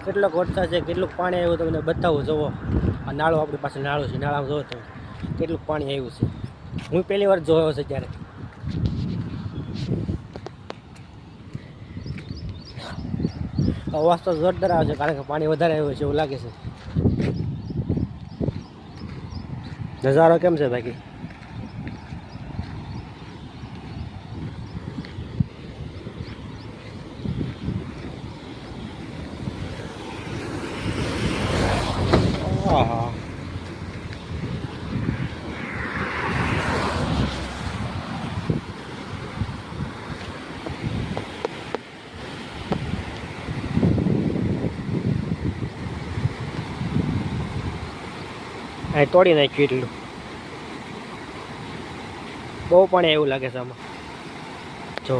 કેટલોક વરસાદ છે, કેટલું પાણી આવ્યું તમને બતાવું. જુઓ આ નાળું આપણી પાસે નાળું છે, નાળામાં જુઓ તમે કેટલું પાણી આવ્યું છે. હું પહેલી વાર જોયો છે ત્યારે. અવાજ તો જોરદાર આવે છે કારણ કે પાણી વધારે આવ્યું છે એવું લાગે છે. નજારો કેમ છે બાકી? હા, અહીં તોડી નાખ્યું એટલું. બહુ પાણી એવું લાગે છે આમાં. જો